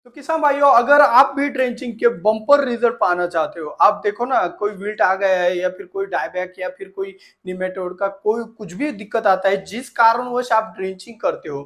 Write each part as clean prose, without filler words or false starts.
तो किसान भाइयों, अगर आप भी ड्रेंचिंग के बम्पर रिजल्ट पाना चाहते हो, आप देखो ना, कोई विल्ट आ गया है या फिर कोई डायबैक या फिर कोई निमेटोड का कोई कुछ भी दिक्कत आता है, जिस कारणवश आप ड्रेंचिंग करते हो,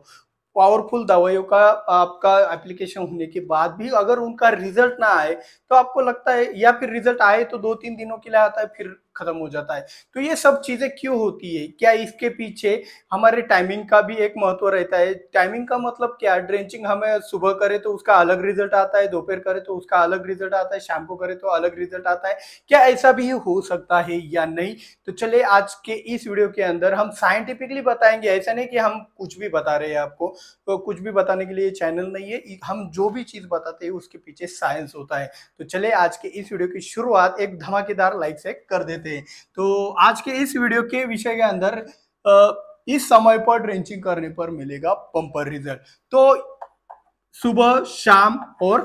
पावरफुल दवाइयों का आपका एप्लीकेशन होने के बाद भी अगर उनका रिजल्ट ना आए, तो आपको लगता है, या फिर रिजल्ट आए तो 2-3 दिनों के लिए आता है फिर खत्म हो जाता है। तो ये सब चीजें क्यों होती है? क्या इसके पीछे हमारे टाइमिंग का भी एक महत्व रहता है? टाइमिंग का मतलब क्या? ड्रेंचिंग हमें सुबह करे तो उसका अलग रिजल्ट आता है, दोपहर करे तो उसका अलग रिजल्ट आता है, शाम को करे तो अलग रिजल्ट आता है। क्या ऐसा भी हो सकता है या नहीं? तो चलिए आज के इस वीडियो के अंदर हम साइंटिफिकली बताएंगे। ऐसा नहीं कि हम कुछ भी बता रहे हैं आपको, तो कुछ भी बताने के लिए चैनल नहीं है। हम जो भी चीज बताते हैं उसके पीछे साइंस होता है। तो चलिए आज के इस वीडियो की शुरुआत एक धमाकेदार लाइक से कर देते हैं। तो आज के इस वीडियो के विषय के अंदर इस समय पर ड्रेंचिंग करने पर मिलेगा बम्पर रिजल्ट। तो सुबह, शाम और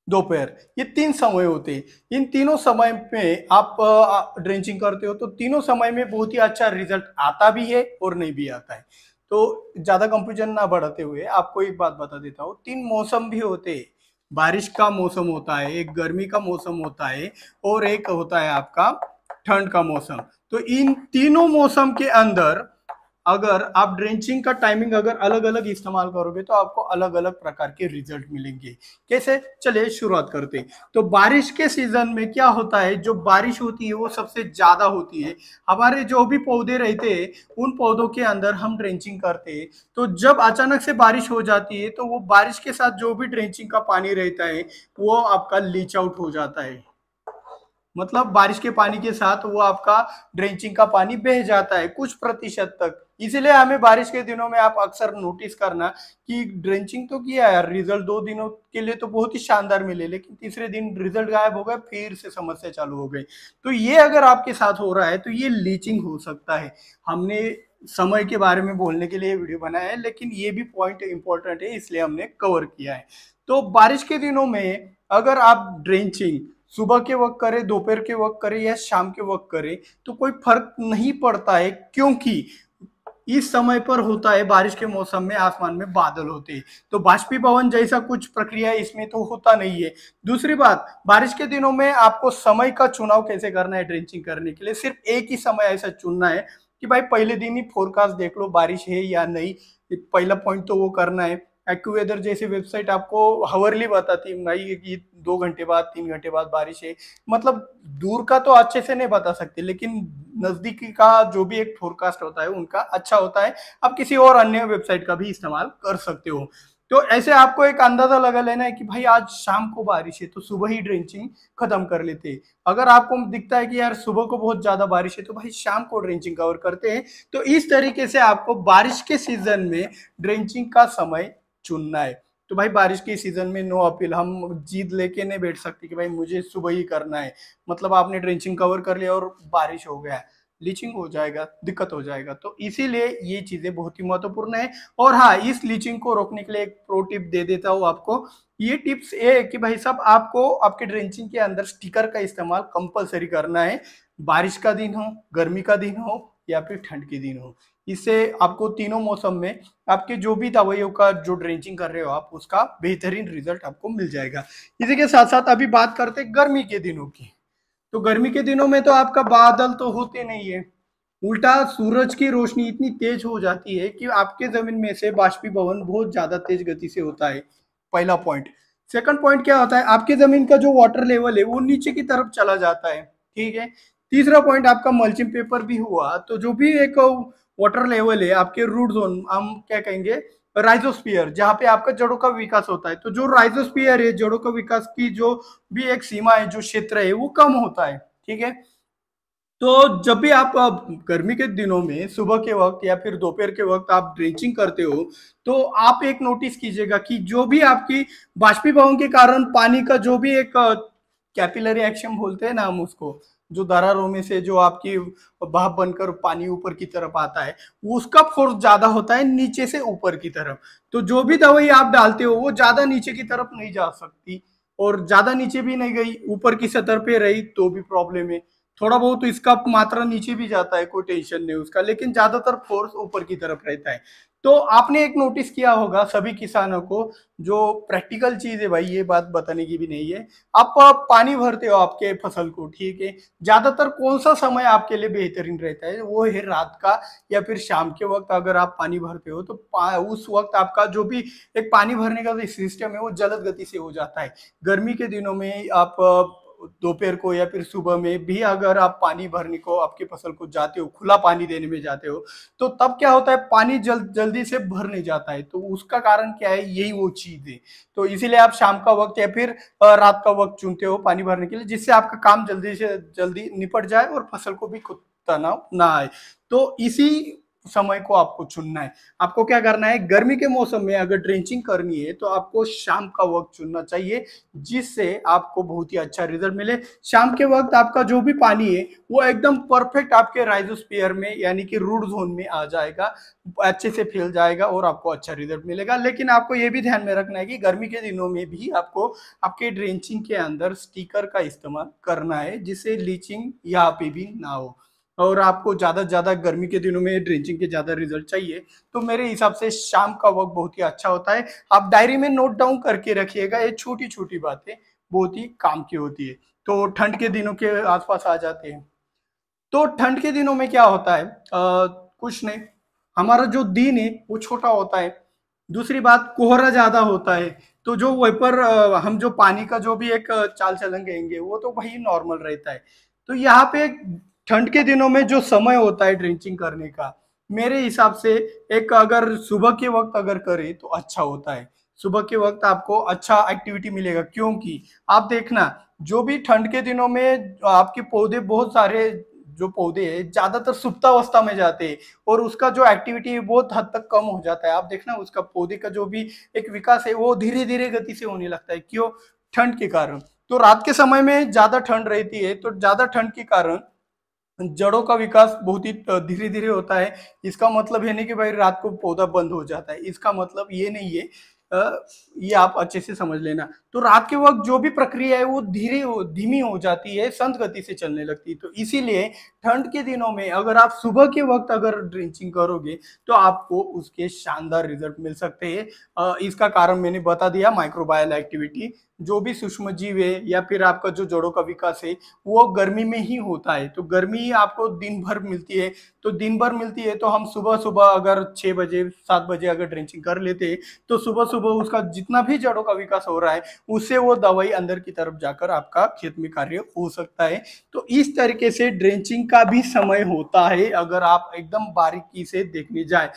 दोपहर, ये 3 समय होते हैं। इन तीनों समय में आप ड्रेंचिंग करते हो तो तीनों समय में बहुत ही अच्छा रिजल्ट आता भी है और नहीं भी आता है। तो ज्यादा कंफ्यूजन ना बढ़ाते हुए आपको एक बात बता देता हूँ, 3 मौसम भी होते हैं। बारिश का मौसम होता है, एक गर्मी का मौसम होता है और एक होता है आपका ठंड का मौसम। तो इन तीनों मौसम के अंदर अगर आप ड्रेंचिंग का टाइमिंग अगर अलग अलग इस्तेमाल करोगे तो आपको अलग अलग प्रकार के रिजल्ट मिलेंगे। कैसे? चलिए शुरुआत करते हैं। तो बारिश के सीजन में क्या होता है, जो बारिश होती है वो सबसे ज्यादा होती है। हमारे जो भी पौधे रहते हैं उन पौधों के अंदर हम ड्रेंचिंग करते हैं। तो जब अचानक से बारिश हो जाती है तो वो बारिश के साथ जो भी ड्रेंचिंग का पानी रहता है वो आपका लीच आउट हो जाता है। मतलब बारिश के पानी के साथ वो आपका ड्रेंचिंग का पानी बह जाता है कुछ प्रतिशत तक। इसीलिए हमें बारिश के दिनों में आप अक्सर नोटिस करना कि ड्रेंचिंग तो किया यार, रिजल्ट 2 दिनों के लिए तो बहुत ही शानदार मिले, लेकिन तीसरे दिन रिजल्ट गायब हो गए, फिर से समस्या चालू हो गई। तो ये अगर आपके साथ हो रहा है तो ये लीचिंग हो सकता है। हमने समय के बारे में बोलने के लिए वीडियो बनाया है, लेकिन ये भी पॉइंट इंपॉर्टेंट है इसलिए हमने कवर किया है। तो बारिश के दिनों में अगर आप ड्रेंचिंग सुबह के वक्त करें, दोपहर के वक्त करें या शाम के वक्त करें तो कोई फर्क नहीं पड़ता है, क्योंकि इस समय पर होता है बारिश के मौसम में आसमान में बादल होते हैं। तो बाष्पीभवन जैसा कुछ प्रक्रिया इसमें तो होता नहीं है। दूसरी बात, बारिश के दिनों में आपको समय का चुनाव कैसे करना है ड्रेंचिंग करने के लिए? सिर्फ एक ही समय ऐसा चुनना है कि भाई पहले दिन ही फोरकास्ट देख लो बारिश है या नहीं। पहला पॉइंट तो वो करना है। एक्यूवेदर जैसी वेबसाइट आपको हवरली बताती है भाई कि 2 घंटे बाद, 3 घंटे बाद बारिश है। मतलब दूर का तो अच्छे से नहीं बता सकते, लेकिन नजदीकी का जो भी एक फोरकास्ट होता है उनका अच्छा होता है। आप किसी और अन्य वेबसाइट का भी इस्तेमाल कर सकते हो। तो ऐसे आपको एक अंदाजा लगा लेना है कि भाई आज शाम को बारिश है तो सुबह ही ड्रेंचिंग खत्म कर लेते हैं। अगर आपको दिखता है कि यार सुबह को बहुत ज्यादा बारिश है तो भाई शाम को ड्रेंचिंग कवर करते हैं। तो इस तरीके से आपको बारिश के सीजन में ड्रेंचिंग का समय चुनना है। तो भाई बारिश के सीजन में नो अपील, हम जीत लेके नहीं बैठ सकते कि भाई मुझे सुबह ही करना है। मतलब आपने ड्रेंचिंग कवर कर लिया और बारिश हो गया, लीचिंग हो जाएगा, दिक्कत हो जाएगा। तो इसीलिए ये चीजें बहुत ही महत्वपूर्ण है। और हाँ, इस लीचिंग को रोकने के लिए एक प्रो टिप दे देता हूँ आपको। ये टिप्स ये है कि भाई साहब, आपको आपके ड्रेंचिंग के अंदर स्टिकर का इस्तेमाल कंपलसरी करना है। बारिश का दिन हो, गर्मी का दिन हो या फिर ठंड के दिन हो, इससे आपको तीनों मौसम में आपके जो भी दवाइयों का जो ड्रेंचिंग कर रहे हो आप, उसका बेहतरीन रिजल्ट आपको मिल जाएगा। इसी के साथ साथ अभी बात करते हैं गर्मी के दिनों की। तो गर्मी के दिनों में तो आपका बादल तो होते नहीं है, उल्टा सूरज की रोशनी इतनी तेज हो जाती है कि आपके जमीन में से बाष्पीभवन बहुत ज्यादा तेज गति से होता है। पहला पॉइंट। सेकंड पॉइंट क्या होता है, आपके जमीन का जो वाटर लेवल है वो नीचे की तरफ चला जाता है। ठीक है। तीसरा पॉइंट आपका मल्चिंग पेपर भी हुआ, तो जो भी एक वाटर लेवल है आपके रूट जोन, हम क्या कहेंगे, राइजोस्फीयर, जहां पे आपका जड़ों का विकास होता है, तो जो राइजोस्फीयर है, जड़ों का विकास की जो भी एक सीमा है, जो क्षेत्र है, वो कम होता है। ठीक है। तो जब भी आप गर्मी के दिनों में सुबह के वक्त या फिर दोपहर के वक्त आप ड्रेंचिंग करते हो, तो आप एक नोटिस कीजिएगा कि जो भी आपकी बाष्पीभवन के कारण पानी का जो भी एक कैपिलरी एक्शन बोलते हैं ना हम उसको, जो दरारों में से जो आपकी भाप बनकर पानी ऊपर की तरफ आता है, उसका फोर्स ज्यादा होता है नीचे से ऊपर की तरफ। तो जो भी दवाई आप डालते हो वो ज्यादा नीचे की तरफ नहीं जा सकती, और ज्यादा नीचे भी नहीं गई, ऊपर की सतह पे रही तो भी प्रॉब्लम है। थोड़ा बहुत तो इसका मात्रा नीचे भी जाता है, कोई टेंशन नहीं उसका, लेकिन ज्यादातर फोर्स ऊपर की तरफ रहता है। तो आपने एक नोटिस किया होगा सभी किसानों को, जो प्रैक्टिकल चीज है भाई, ये बात बताने की भी नहीं है। आप पानी भरते हो आपके फसल को, ठीक है, ज्यादातर कौन सा समय आपके लिए बेहतरीन रहता है? वो है रात का या फिर शाम के वक्त। अगर आप पानी भरते हो तो उस वक्त आपका जो भी एक पानी भरने का सिस्टम है वो जल्द गति से हो जाता है। गर्मी के दिनों में आप दोपहर को या फिर सुबह में भी अगर आप पानी भरने को आपके फसल को जाते हो, खुला पानी देने में जाते हो, तो तब क्या होता है, पानी जल्दी से भर नहीं जाता है। तो उसका कारण क्या है, यही वो चीज है। तो इसीलिए आप शाम का वक्त या फिर रात का वक्त चुनते हो पानी भरने के लिए, जिससे आपका काम जल्दी से जल्दी निपट जाए और फसल को भी कुछ तनाव ना आए। तो इसी समय को आपको चुनना है। आपको क्या करना है, गर्मी के मौसम में अगर ड्रेंचिंग करनी है तो आपको शाम का वक्त चुनना चाहिए, जिससे आपको बहुत ही अच्छा रिजल्ट मिले। शाम के वक्त आपका जो भी पानी है वो एकदम परफेक्ट आपके राइजोस्फीयर में यानी कि रूट जोन में आ जाएगा, अच्छे से फैल जाएगा और आपको अच्छा रिजल्ट मिलेगा। लेकिन आपको ये भी ध्यान में रखना है कि गर्मी के दिनों में भी आपको आपके ड्रेंचिंग के अंदर स्टिकर का इस्तेमाल करना है, जिससे लीचिंग यहाँ पे भी ना हो। और आपको ज्यादा से ज्यादा गर्मी के दिनों में ड्रेंचिंग के ज्यादा रिजल्ट चाहिए तो मेरे हिसाब से शाम का वक्त बहुत ही अच्छा होता है। आप डायरी में नोट डाउन करके रखिएगा, ये छोटी छोटी बातें बहुत ही काम की होती है। तो ठंड के दिनों के आसपास आ जाते हैं। तो ठंड के दिनों में क्या होता है, कुछ नहीं, हमारा जो दिन है वो छोटा होता है। दूसरी बात, कोहरा ज्यादा होता है। तो जो वेपर, हम जो पानी का जो भी एक चाल चलन कहेंगे वो तो भाई नॉर्मल रहता है। तो यहाँ पे ठंड के दिनों में जो समय होता है ड्रिंचिंग करने का, मेरे हिसाब से एक अगर सुबह के वक्त अगर करें तो अच्छा होता है। सुबह के वक्त आपको अच्छा एक्टिविटी मिलेगा, क्योंकि आप देखना, जो भी ठंड के दिनों में आपके पौधे बहुत सारे, जो पौधे हैं ज्यादातर सुप्तावस्था में जाते हैं और उसका जो एक्टिविटी है बहुत हद तक कम हो जाता है। आप देखना उसका पौधे का जो भी एक विकास है वो धीरे धीरे गति से होने लगता है। क्यों? ठंड के कारण। तो रात के समय में ज्यादा ठंड रहती है, तो ज्यादा ठंड के कारण जड़ों का विकास बहुत ही धीरे धीरे होता है। इसका मतलब है नहीं कि भाई रात को पौधा बंद हो जाता है, इसका मतलब ये नहीं है। ये आप अच्छे से समझ लेना। तो रात के वक्त जो भी प्रक्रिया है वो धीमी हो जाती है, संत गति से चलने लगती है। तो इसीलिए ठंड के दिनों में अगर आप सुबह के वक्त अगर ड्रिंचिंग करोगे तो आपको उसके शानदार रिजल्ट मिल सकते हैं। इसका कारण मैंने बता दिया, माइक्रोबायल एक्टिविटी। जो भी सूक्ष्म जीव है या फिर आपका जो जड़ों का विकास है वो गर्मी में ही होता है। तो गर्मी आपको दिन भर मिलती है। तो दिन भर मिलती है तो हम सुबह सुबह अगर 6 बजे 7 बजे अगर ड्रिंचिंग कर लेते हैं तो सुबह सुबह उसका जितना भी जड़ों का विकास हो रहा है उससे वो दवाई अंदर की तरफ जाकर आपका खेत में कार्य हो सकता है। तो इस तरीके से ड्रेंचिंग का भी समय होता है, अगर आप एकदम बारीकी से देखने जाए।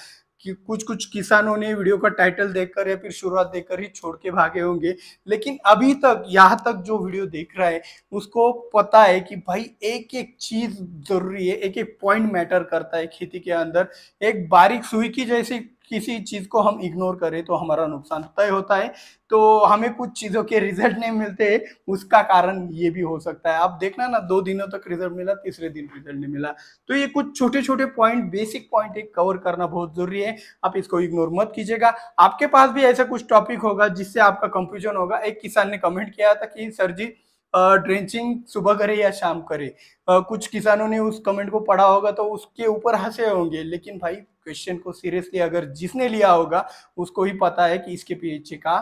कि कुछ कुछ किसानों ने वीडियो का टाइटल देखकर या फिर शुरुआत देखकर ही छोड़ के भागे होंगे, लेकिन अभी तक यहाँ तक जो वीडियो देख रहा है उसको पता है कि भाई एक एक चीज जरूरी है, एक एक पॉइंट मैटर करता है खेती के अंदर। एक बारीक सुई की जैसी किसी चीज को हम इग्नोर करें तो हमारा नुकसान तय होता है। तो हमें कुछ चीजों के रिजल्ट नहीं मिलते, उसका कारण ये भी हो सकता है। आप देखना ना, 2 दिनों तक रिजल्ट मिला, तीसरे दिन रिजल्ट नहीं मिला। तो ये कुछ छोटे छोटे पॉइंट, बेसिक पॉइंट एक कवर करना बहुत जरूरी है। आप इसको इग्नोर मत कीजिएगा। आपके पास भी ऐसा कुछ टॉपिक होगा जिससे आपका कंफ्यूजन होगा। एक किसान ने कमेंट किया था कि सर जी ड्रेंचिंग सुबह करे या शाम करे। कुछ किसानों ने उस कमेंट को पढ़ा होगा तो उसके ऊपर हंसे होंगे, लेकिन भाई क्वेश्चन को सीरियसली अगर जिसने लिया होगा उसको ही पता है कि इसके पीछे का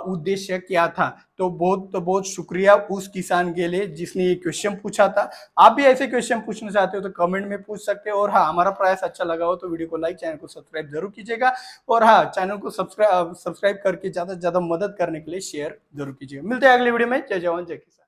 उद्देश्य क्या था। तो बहुत शुक्रिया उस किसान के लिए जिसने ये क्वेश्चन पूछा था। आप भी ऐसे क्वेश्चन पूछना चाहते हो तो कमेंट में पूछ सकते हो। और हाँ, हमारा प्रयास अच्छा लगा हो तो वीडियो को लाइक, चैनल को सब्सक्राइब जरूर कीजिएगा। और हाँ, चैनल को सब्सक्राइब करके ज्यादा से ज्यादा मदद करने के लिए शेयर जरूर कीजिएगा। मिलते हैं अगले वीडियो में। जय जवान जय किसान।